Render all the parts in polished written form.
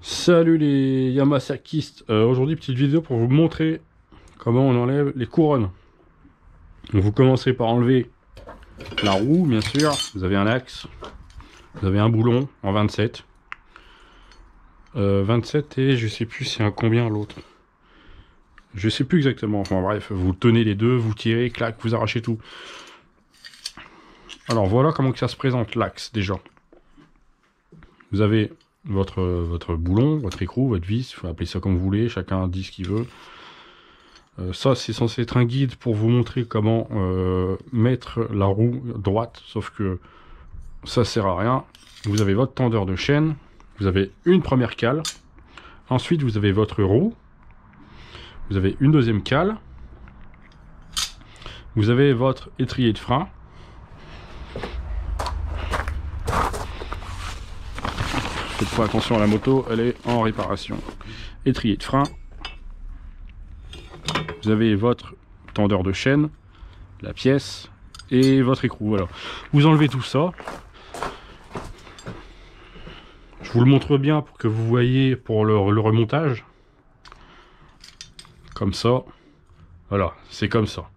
Salut les Yamasakistes, aujourd'hui petite vidéo pour vous montrer comment on enlève les couronnes. Donc vous commencez par enlever la roue, bien sûr. Vous avez un axe, vous avez un boulon en 27. 27 et je sais plus c'est un combien l'autre. Je sais plus exactement, enfin bref, vous tenez les deux, vous tirez, clac, vous arrachez tout. Alors voilà comment que ça se présente l'axe déjà. Vous avez votre boulon, votre écrou, votre vis, il faut appeler ça comme vous voulez, chacun dit ce qu'il veut. Ça c'est censé être un guide pour vous montrer comment mettre la roue droite, sauf que ça sert à rien. Vous avez votre tendeur de chaîne, vous avez une première cale, ensuite vous avez votre roue, vous avez une deuxième cale, vous avez votre étrier de frein. Cette fois attention à la moto, elle est en réparation. Étrier de frein. Vous avez votre tendeur de chaîne, la pièce et votre écrou. Voilà. Vous enlevez tout ça. Je vous le montre bien pour que vous voyez pour le remontage. Comme ça. Voilà, c'est comme ça.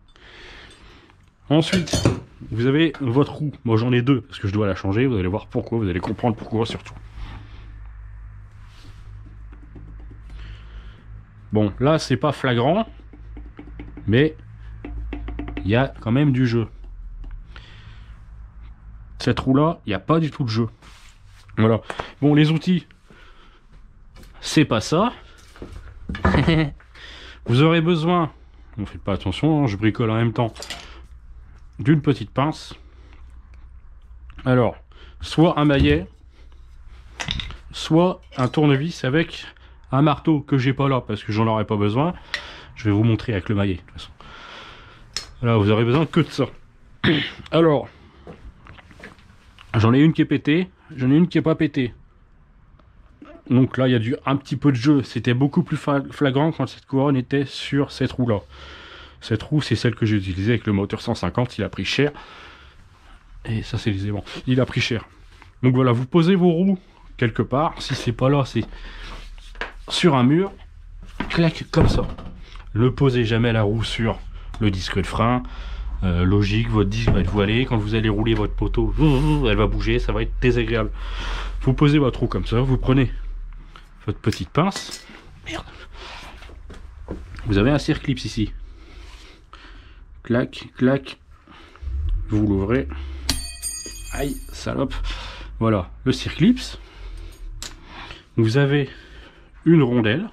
Ensuite, vous avez votre roue. Moi j'en ai deux parce que je dois la changer. Vous allez voir pourquoi, vous allez comprendre pourquoi surtout. Bon, là c'est pas flagrant, mais il y a quand même du jeu. Cette roue là, il n'y a pas du tout de jeu. Voilà. Bon, les outils, c'est pas ça. Vous aurez besoin, ne faites pas attention, hein, je bricole en même temps, d'une petite pince. Alors, soit un maillet, soit un tournevis avec un marteau que j'ai pas là parce que j'en aurais pas besoin. Je vais vous montrer avec le maillet de toute façon. Là, vous aurez besoin que de ça. Alors, j'en ai une qui est pétée, j'en ai une qui est pas pétée. Donc là, il y a un petit peu de jeu. C'était beaucoup plus flagrant quand cette couronne était sur cette roue là. Cette roue, c'est celle que j'ai utilisée avec le moteur 150. Il a pris cher. Et ça, c'est les aimants. Il a pris cher. Donc voilà, vous posez vos roues quelque part. Si c'est pas là, c'est sur un mur. Clac, comme ça. Ne posez jamais la roue sur le disque de frein. Logique, votre disque va être voilé. Quand vous allez rouler votre poteau, elle va bouger. Ça va être désagréable. Vous posez votre roue comme ça. Vous prenez votre petite pince. Merde. Vous avez un circlips ici. Clac, clac. Vous l'ouvrez. Aïe, salope. Voilà, le circlips. Vous avez une rondelle.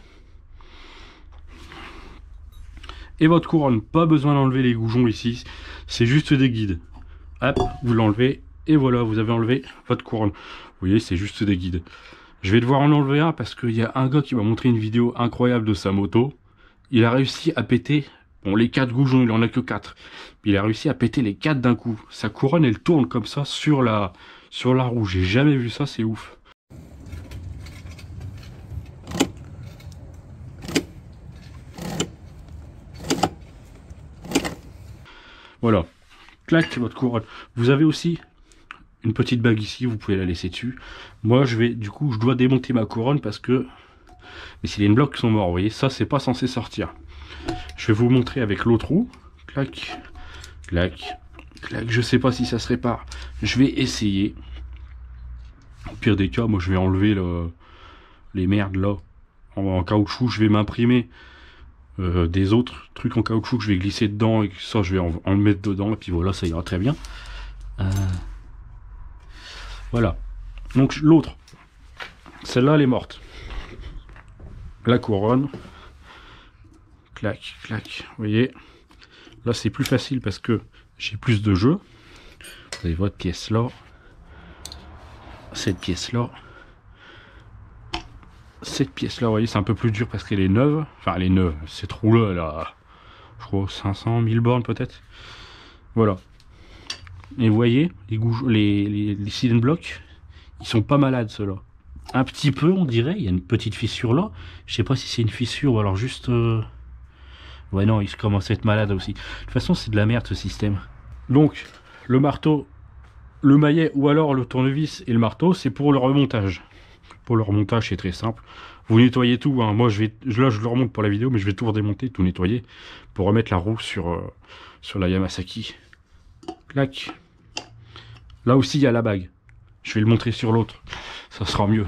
Et votre couronne. Pas besoin d'enlever les goujons ici. C'est juste des guides. Hop, vous l'enlevez. Et voilà, vous avez enlevé votre couronne. Vous voyez, c'est juste des guides. Je vais devoir en enlever un parce qu'il y a un gars qui m'a montré une vidéo incroyable de sa moto. Il a réussi à péter, bon les 4 goujons, il en a que 4. Il a réussi à péter les 4 d'un coup. Sa couronne, elle tourne comme ça sur la roue. J'ai jamais vu ça, c'est ouf. Voilà. Clac, votre couronne. Vous avez aussi une petite bague ici, vous pouvez la laisser dessus. Moi, je dois démonter ma couronne parce que mais si les blocs sont morts, vous voyez, ça, c'est pas censé sortir. Je vais vous montrer avec l'autre roue. Clac, clac, clac. Je sais pas si ça se répare. Je vais essayer. Au pire des cas, moi, je vais enlever les merdes là en caoutchouc. Je vais m'imprimer des autres trucs en caoutchouc que je vais glisser dedans et ça, je vais en le mettre dedans. Et puis voilà, ça ira très bien. Voilà. Donc l'autre, celle-là, elle est morte. La couronne. Clac, clac. Vous voyez. Là, c'est plus facile parce que j'ai plus de jeu. Vous avez votre pièce là. Cette pièce-là. Cette pièce-là, vous voyez, c'est un peu plus dur parce qu'elle est neuve. Enfin, elle est neuve. Cette roue-là, elle a, je crois, 500, 1000 bornes peut-être. Voilà. Et vous voyez, les silent blocks, ils sont pas malades ceux-là. Un petit peu, on dirait, il y a une petite fissure là. Je sais pas si c'est une fissure ou alors juste... Ouais non, il commence à être malade aussi. De toute façon, c'est de la merde ce système. Donc, le marteau, le maillet ou alors le tournevis et le marteau, c'est pour le remontage. Pour le remontage, c'est très simple. Vous nettoyez tout, hein. Moi, là, je le remonte pour la vidéo, mais je vais tout redémonter, tout nettoyer, pour remettre la roue sur la Yamasaki. Clac. Là aussi, il y a la bague. Je vais le montrer sur l'autre. Ça sera mieux.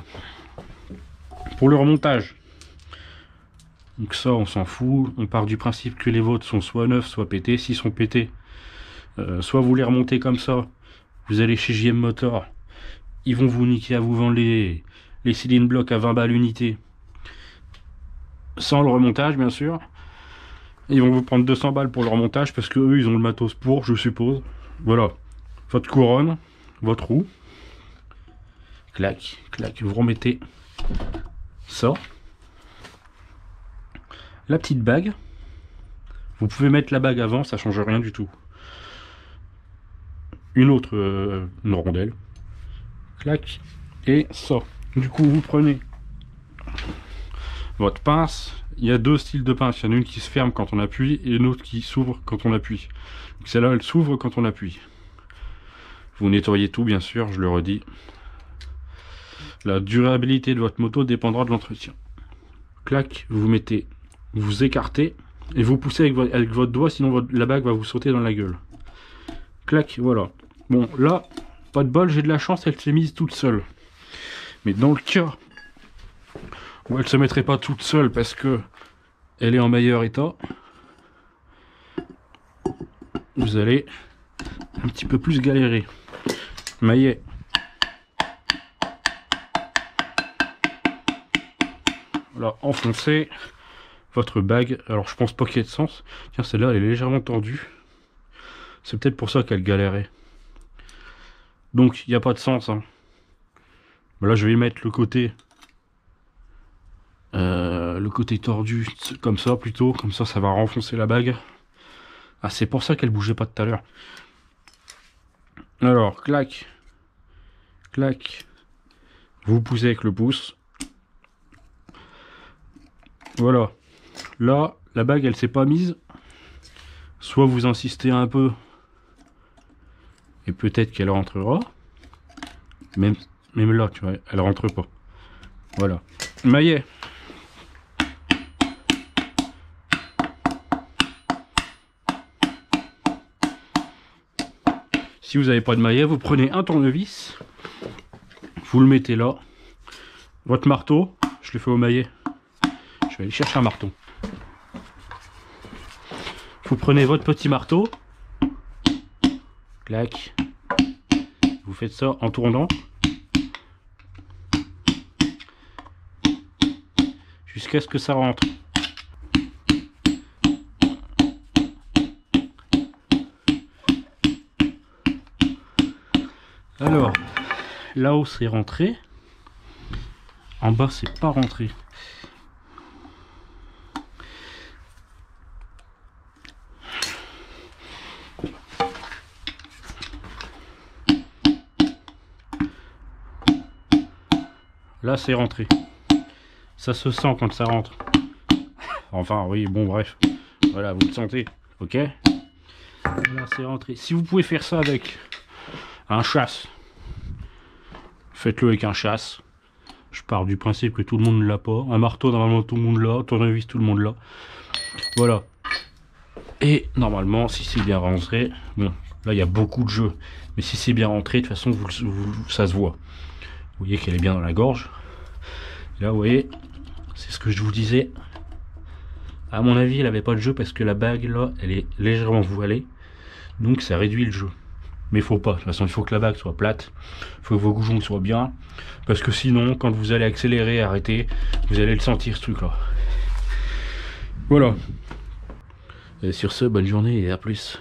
Pour le remontage. Donc ça, on s'en fout. On part du principe que les vôtres sont soit neufs, soit pétés. S'ils sont pétés, soit vous les remontez comme ça. Vous allez chez JM Motor. Ils vont vous niquer à vous vendre les cylindres blocs à 20 balles l'unité. Sans le remontage, bien sûr. Ils vont vous prendre 200 balles pour le remontage parce que eux, ils ont le matos pour, je suppose. Voilà. Votre couronne, votre roue. Clac, clac. Vous remettez ça. La petite bague. Vous pouvez mettre la bague avant, ça change rien du tout. Une autre une rondelle. Clac. Et ça. Du coup, vous prenez votre pince. Il y a deux styles de pince. Il y en a une qui se ferme quand on appuie et une autre qui s'ouvre quand on appuie. Celle-là, elle s'ouvre quand on appuie. Vous nettoyez tout, bien sûr, je le redis. La durabilité de votre moto dépendra de l'entretien. Clac, vous mettez, vous écartez et vous poussez avec votre doigt, sinon la bague va vous sauter dans la gueule. Clac, voilà. Bon, là, pas de bol, j'ai de la chance, elle s'est mise toute seule. Mais dans le cas où elle se mettrait pas toute seule parce que elle est en meilleur état, vous allez un petit peu plus galérer. Maillet. Voilà, enfoncez votre bague. Alors je pense pas qu'il y ait de sens. Tiens, celle-là elle est légèrement tordue. C'est peut-être pour ça qu'elle galérait. Donc il n'y a pas de sens. Hein. Là je vais mettre le côté tordu comme ça plutôt. Comme ça va renfoncer la bague. Ah, c'est pour ça qu'elle bougeait pas tout à l'heure. Alors, clac, clac. Vous poussez avec le pouce. Voilà. Là, la bague, elle s'est pas mise. Soit vous insistez un peu. Et peut-être qu'elle rentrera. Même là, tu vois, elle rentre pas. Voilà. Maillet. Si vous n'avez pas de maillet, vous prenez un tournevis. Vous le mettez là. Votre marteau. Je le fais au maillet. Je vais aller chercher un marteau. Vous prenez votre petit marteau. Clac. Vous faites ça en tournant. Jusqu'à ce que ça rentre. Alors, là-haut c'est rentré. En bas c'est pas rentré. Là c'est rentré. Ça se sent quand ça rentre. Enfin oui, bon bref. Voilà, vous le sentez. Ok. Là c'est rentré. Si vous pouvez faire ça avec un chasse, faites-le avec un chasse. Je pars du principe que tout le monde ne l'a pas. Un marteau, normalement tout le monde l'a. Tournevis, tout le monde l'a. Voilà. Et normalement, si c'est bien rentré, bon, là il y a beaucoup de jeux. Mais si c'est bien rentré, de toute façon, ça se voit. Vous voyez qu'elle est bien dans la gorge. Et là, vous voyez, c'est ce que je vous disais. À mon avis, elle n'avait pas de jeu parce que la bague, là, elle est légèrement voilée. Donc ça réduit le jeu. Mais il faut pas, de toute façon il faut que la bague soit plate, il faut que vos goujons soient bien, parce que sinon quand vous allez accélérer, arrêter, vous allez le sentir ce truc là. Voilà. Et sur ce, bonne journée et à plus.